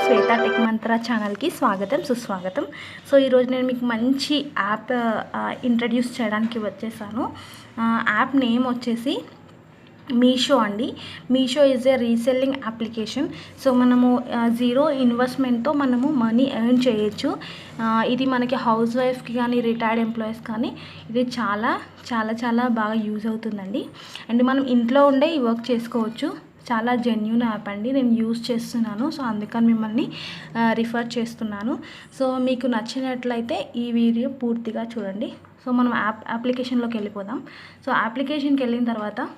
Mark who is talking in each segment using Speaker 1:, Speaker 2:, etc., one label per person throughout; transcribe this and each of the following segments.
Speaker 1: శ్వేత tech మంత్ర ఛానల్కి స్వాగతం సుస్వాగతం. సో ఈరోజు నేను మీకు మంచి యాప్ ఇంట్రడ్యూస్ చేయడానికి వచ్చేసాను. యాప్ నేమ్ వచ్చేసి మీషో అండి. Meesho is a reselling application. So మనము జీరో ఇన్వెస్ట్మెంట్తో మనము మనీ ఎర్న్ చేయొచ్చు. ఇది మనకి హౌస్ వైఫ్కి కానీ రిటైర్డ్ ఎంప్లాయీస్ కానీ ఇది చాలా చాలా చాలా బాగా యూజ్ అవుతుందండి. అండ్ మనం ఇంట్లో ఉండే ఈ వర్క్ చేసుకోవచ్చు. చాలా జెన్యూన్ యాప్ అండి, నేను యూజ్ చేస్తున్నాను. సో అందుకని మిమ్మల్ని రిఫర్ చేస్తున్నాను. సో మీకు నచ్చినట్లయితే ఈ వీడియో పూర్తిగా చూడండి. సో మనం అప్లికేషన్లోకి వెళ్ళిపోదాం. సో అప్లికేషన్కి వెళ్ళిన తర్వాత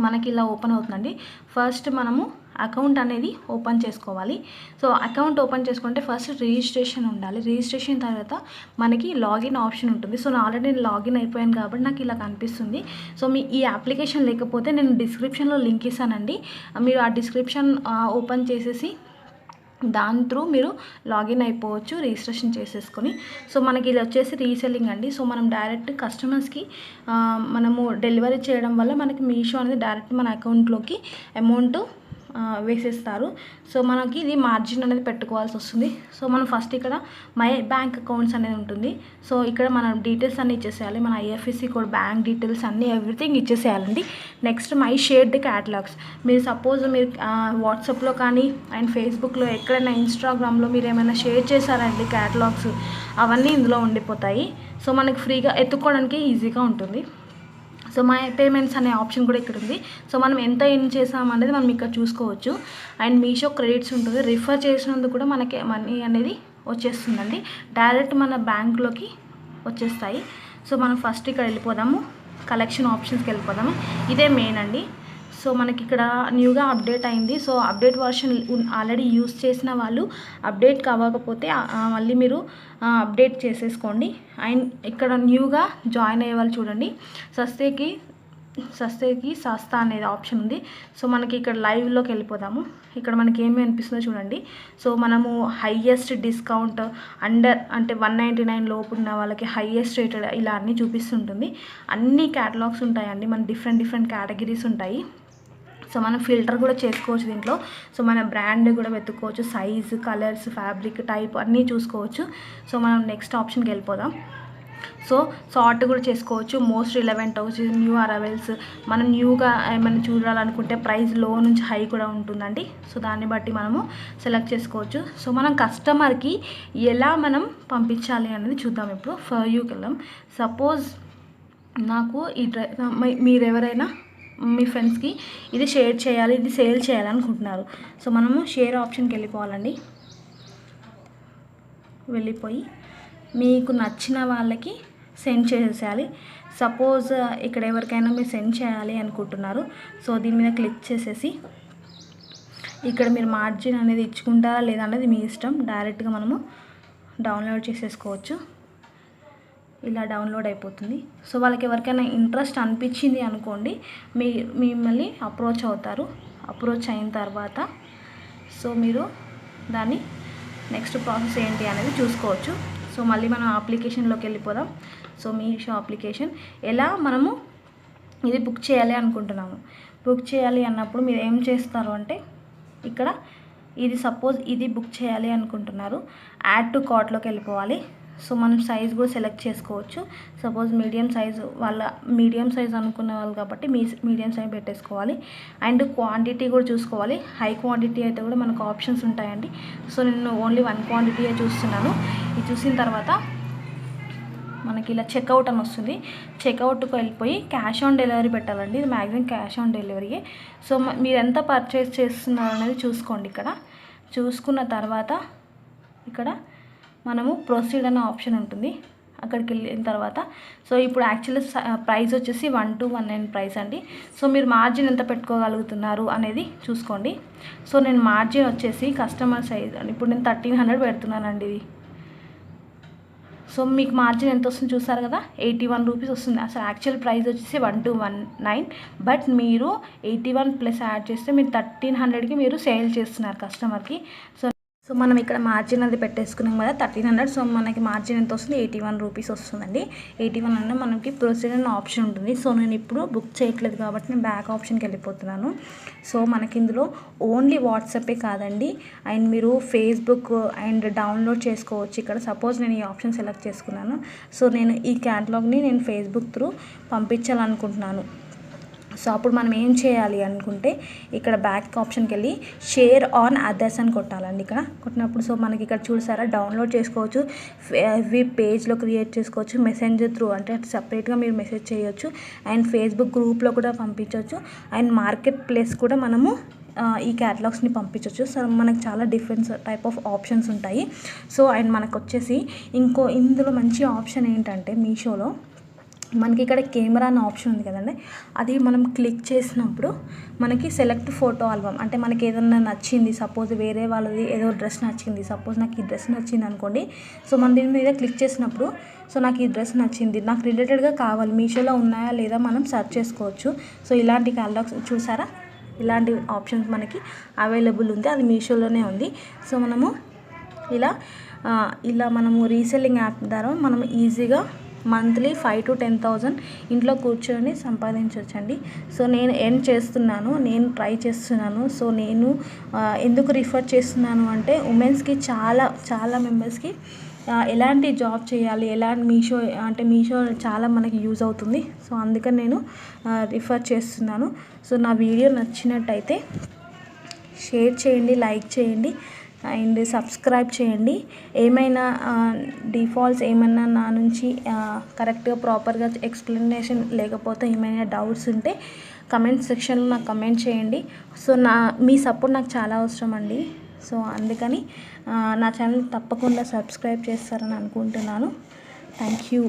Speaker 1: మనకి ఇలా ఓపెన్ అవుతుందండి. ఫస్ట్ మనము అకౌంట్ అనేది ఓపెన్ చేసుకోవాలి. సో అకౌంట్ ఓపెన్ చేసుకుంటే ఫస్ట్ రిజిస్ట్రేషన్ ఉండాలి. రిజిస్ట్రేషన్ తర్వాత మనకి లాగిన్ ఆప్షన్ ఉంటుంది. సో ఆల్రెడీ నేను లాగిన్ అయిపోయాను కాబట్టి నాకు ఇలా కనిపిస్తుంది. సో మీ ఈ అప్లికేషన్ లేకపోతే నేను డిస్క్రిప్షన్లో లింక్ ఇస్తానండి. మీరు ఆ డిస్క్రిప్షన్ ఓపెన్ చేసేసి దాని త్రూ మీరు లాగిన్ అయిపోవచ్చు రిజిస్ట్రేషన్ చేసేసుకొని. సో మనకి ఇది వచ్చేసి రీసెల్లింగ్ అండి. సో మనం డైరెక్ట్ కస్టమర్స్కి మనము డెలివరీ చేయడం వల్ల మనకి మీషో అనేది డైరెక్ట్ మన అకౌంట్లోకి అమౌంట్ వేసేస్తారు. సో మనకి ఇది మార్జిన్ అనేది పెట్టుకోవాల్సి వస్తుంది. సో మనం ఫస్ట్ ఇక్కడ మై బ్యాంక్ అకౌంట్స్ అనేది ఉంటుంది. సో ఇక్కడ మన డీటెయిల్స్ అన్నీ ఇచ్చేసేయాలి. మన ఐఎఫ్ఎస్సి కోడ్, బ్యాంక్ డీటెయిల్స్ అన్నీ ఎవ్రీథింగ్ ఇచ్చేసేయాలండి. Next my shared catalogues. మీరు సపోజ్ మీరు వాట్సాప్లో కానీ అండ్ ఫేస్బుక్లో ఎక్కడైనా ఇన్స్టాగ్రామ్లో మీరు ఏమైనా షేర్ చేశారండి క్యాటలాగ్స్, అవన్నీ ఇందులో ఉండిపోతాయి. సో మనకి ఫ్రీగా ఎత్తుకోవడానికి ఈజీగా ఉంటుంది. సో మై పేమెంట్స్ అనే ఆప్షన్ కూడా ఇక్కడ ఉంది. సో మనం ఎంత ఎర్న్ చేసామనేది మనం ఇక్కడ చూసుకోవచ్చు. అండ్ మీషో క్రెడిట్స్ ఉంటుంది. రిఫర్ చేసినందుకు కూడా మనకి మనీ అనేది వచ్చేస్తుందండి, డైరెక్ట్ మన బ్యాంక్లోకి వచ్చేస్తాయి. సో మనం ఫస్ట్ ఇక్కడ వెళ్ళిపోదాము, కలెక్షన్ ఆప్షన్స్కి వెళ్ళిపోదాము. ఇదే మెయిన్ అండి. సో మనకి ఇక్కడ న్యూగా అప్డేట్ అయింది. So update version already use చేసిన వాళ్ళు అప్డేట్ కావకపోతే మళ్ళీ మీరు అప్డేట్ చేసేసుకోండి. అండ్ ఇక్కడ న్యూగా జాయిన్ అయ్యే వాళ్ళు చూడండి, సస్తేకి సస్తా అనేది ఆప్షన్ ఉంది. సో మనకి ఇక్కడ లైవ్లోకి వెళ్ళిపోదాము. ఇక్కడ మనకి ఏమి అనిపిస్తుందో చూడండి. సో మనము హైయెస్ట్ డిస్కౌంట్ అండర్ అంటే 199 లోపు ఉన్న వాళ్ళకి హైయెస్ట్ రేటెడ్ ఇలా అన్నీ చూపిస్తుంటుంది. అన్ని క్యాటలాగ్స్ ఉంటాయండి, మన డిఫరెంట్ కేటగిరీస్ ఉంటాయి. సో మనం ఫిల్టర్ కూడా చేసుకోవచ్చు దీంట్లో. సో మన బ్రాండ్ కూడా వెతుక్కోవచ్చు, సైజు, కలర్స్, ఫ్యాబ్రిక్ టైప్ అన్నీ చూసుకోవచ్చు. సో మనం నెక్స్ట్ ఆప్షన్కి వెళ్ళిపోదాం. సో సార్ట్ కూడా చేసుకోవచ్చు. మోస్ట్ రిలవెంట్ వచ్చి న్యూ అరైవల్స్. మనం న్యూగా ఏమైనా చూడాలనుకుంటే ప్రైస్ లో నుంచి హై కూడా ఉంటుందండి. సో దాన్ని బట్టి మనము సెలెక్ట్ చేసుకోవచ్చు. సో మనం కస్టమర్కి ఎలా మనం పంపించాలి అనేది చూద్దాం. ఇప్పుడు ఫర్ యూకి వెళ్దాం. సపోజ్ నాకు ఈ మీరు ఎవరైనా మీ ఫ్రెండ్స్కి ఇది షేర్ చేయాలి, ఇది సేల్ చేయాలనుకుంటున్నారు. సో మనము షేర్ ఆప్షన్కి వెళ్ళిపోవాలండి. వెళ్ళిపోయి మీకు నచ్చిన వాళ్ళకి సెండ్ చేసేయాలి. సపోజ్ ఇక్కడ ఎవరికైనా మీరు సెండ్ చేయాలి అనుకుంటున్నారు. సో దీని మీద క్లిక్ చేసేసి ఇక్కడ మీరు మార్జిన్ అనేది ఇచ్చుకుంటారా లేదా అనేది మీ ఇష్టం. డైరెక్ట్గా మనము డౌన్లోడ్ చేసేసుకోవచ్చు. ఇలా డౌన్లోడ్ అయిపోతుంది. సో వాళ్ళకి ఎవరికైనా ఇంట్రెస్ట్ అనిపించింది అనుకోండి, మిమ్మల్ని అప్రోచ్ అవుతారు. అప్రోచ్ అయిన తర్వాత సో మీరు దాన్ని నెక్స్ట్ ప్రాసెస్ ఏంటి అనేది చూసుకోవచ్చు. సో మళ్ళీ మనం అప్లికేషన్లోకి వెళ్ళిపోదాం. సో మీషో అప్లికేషన్ ఎలా మనము ఇది బుక్ చేయాలి అనుకుంటున్నాము. బుక్ చేయాలి అన్నప్పుడు మీరు ఏం చేస్తారు అంటే ఇక్కడ ఇది సపోజ్ ఇది బుక్ చేయాలి అనుకుంటున్నారు, యాడ్ టు కార్ట్లోకి వెళ్ళిపోవాలి. సో మనం సైజ్ కూడా సెలెక్ట్ చేసుకోవచ్చు. Suppose medium size medium size అనుకున్న వాళ్ళు కాబట్టి మీడియం సైజ్ పెట్టేసుకోవాలి. అండ్ క్వాంటిటీ కూడా చూసుకోవాలి. హై క్వాంటిటీ అయితే కూడా మనకు ఆప్షన్స్ ఉంటాయండి. సో నేను ఓన్లీ 1 క్వాంటిటీయే చూస్తున్నాను. ఇది చూసిన తర్వాత మనకి ఇలా చెక్అవుట్ అని వస్తుంది. చెక్అవుట్కి వెళ్ళిపోయి క్యాష్ ఆన్ డెలివరీ పెట్టాలండి. ఇది మ్యాక్సిమం క్యాష్ ఆన్ డెలివరీయే. సో మీరు ఎంత పర్చేస్ చేస్తున్నారు అనేది చూసుకోండి. ఇక్కడ చూసుకున్న తర్వాత ఇక్కడ మనము ప్రొసీడ్ అనే ఆప్షన్ ఉంటుంది. అక్కడికి వెళ్ళిన తర్వాత సో ఇప్పుడు యాక్చువల్లీ ప్రైస్ వచ్చేసి 1219 ప్రైస్ అండి. సో మీరు మార్జిన్ ఎంత పెట్టుకోగలుగుతున్నారు అనేది చూసుకోండి. సో నేను మార్జిన్ వచ్చేసి కస్టమర్ సైజ్ అని ఇప్పుడు నేను 1300 పెడుతున్నానండి ఇది. సో మీకు మార్జిన్ ఎంత వస్తుంది చూసారు కదా, 81 రూపీస్ వస్తుంది. అసలు యాక్చువల్ ప్రైస్ వచ్చేసి 1219, బట్ మీరు 81 ప్లస్ యాడ్ చేస్తే మీరు 1300కి మీరు సేల్ చేస్తున్నారు కస్టమర్కి. సో సో మనం ఇక్కడ మార్జిన్ అది పెట్టేసుకున్నాం కదా 1300. సో మనకి మార్జిన్ ఎంత వస్తుంది, 81 రూపీస్ వస్తుందండి. 81 అంటే మనకి ప్రొసీడ్ అనే ఆప్షన్ ఉంటుంది. సో నేను ఇప్పుడు బుక్ చేయట్లేదు కాబట్టి నేను బ్యాక్ ఆప్షన్కి వెళ్ళిపోతున్నాను. సో మనకి ఇందులో ఓన్లీ వాట్సాపే కాదండి, అండ్ మీరు ఫేస్బుక్ అండ్ డౌన్లోడ్ చేసుకోవచ్చు. ఇక్కడ సపోజ్ నేను ఈ ఆప్షన్ సెలెక్ట్ చేసుకున్నాను. సో నేను ఈ క్యాటలాగ్ని నేను ఫేస్బుక్ త్రూ పంపించాలనుకుంటున్నాను. సో అప్పుడు మనం ఏం చేయాలి అనుకుంటే ఇక్కడ బ్యాక్ ఆప్షన్కి వెళ్ళి షేర్ ఆన్ అదర్స్ అని కొట్టాలండి. ఇక్కడ కొట్టినప్పుడు సో మనకి ఇక్కడ చూసారా డౌన్లోడ్ చేసుకోవచ్చు, పేజ్లో క్రియేట్ చేసుకోవచ్చు, మెసెంజర్ త్రూ అంటే సపరేట్గా మీరు మెసేజ్ చేయొచ్చు, అండ్ ఫేస్బుక్ గ్రూప్లో కూడా పంపించవచ్చు, అండ్ మార్కెట్ ప్లేస్ కూడా మనము ఈ క్యాటలాగ్స్ని పంపించవచ్చు. సో మనకు చాలా డిఫరెంట్ టైప్ ఆఫ్ ఆప్షన్స్ ఉంటాయి. సో అండ్ మనకు వచ్చేసి ఇందులో మంచి ఆప్షన్ ఏంటంటే మీషోలో మనకి ఇక్కడ కెమెరా అనే ఆప్షన్ ఉంది కదండి, అది మనం క్లిక్ చేసినప్పుడు మనకి సెలెక్ట్ ఫోటో ఆల్బమ్ అంటే మనకి ఏదన్నా నచ్చింది, సపోజ్ వేరే వాళ్ళది ఏదో డ్రెస్ నచ్చింది, సపోజ్ నాకు ఈ డ్రెస్ నచ్చింది అనుకోండి. సో మనం దీని మీద క్లిక్ చేసినప్పుడు సో నాకు ఈ డ్రెస్ నచ్చింది, నాకు రిలేటెడ్గా కావాలి, మీషోలో ఉన్నాయా లేదా మనం సెర్చ్ చేసుకోవచ్చు. సో ఇలాంటి క్యాటలాగ్స్ చూసారా, ఇలాంటి ఆప్షన్స్ మనకి అవైలబుల్ ఉంది, అది మీషోలోనే ఉంది. సో మనము ఇలా మనము రీసెల్లింగ్ యాప్ ద్వారా మనం ఈజీగా మంత్లీ 5,000 to 10,000 ఇంట్లో కూర్చొని సంపాదించవచ్చండి. సో నేను ఏం చేస్తున్నాను, నేను ట్రై చేస్తున్నాను. సో నేను ఎందుకు రిఫర్ చేస్తున్నాను అంటే ఉమెన్స్కి చాలా మెంబర్స్కి ఎలాంటి జాబ్ చేయాలి, ఎలాంటి మీషో చాలా మనకి యూజ్ అవుతుంది. సో అందుకని నేను రిఫర్ చేస్తున్నాను. సో నా వీడియో నచ్చినట్టయితే షేర్ చేయండి, లైక్ చేయండి అండ్ సబ్స్క్రైబ్ చేయండి. ఏమైనా డిఫాల్ట్స్ ఏమైనా నా నుంచి కరెక్ట్గా ప్రాపర్గా ఎక్స్ప్లెనేషన్ లేకపోతే ఏమైనా డౌట్స్ ఉంటే కమెంట్ సెక్షన్లో నాకు కమెంట్ చేయండి. సో మీ సపోర్ట్ నాకు చాలా అవసరం అండి. సో అందుకని నా ఛానల్ తప్పకుండా సబ్స్క్రైబ్ చేస్తారని అనుకుంటున్నాను. Thank you.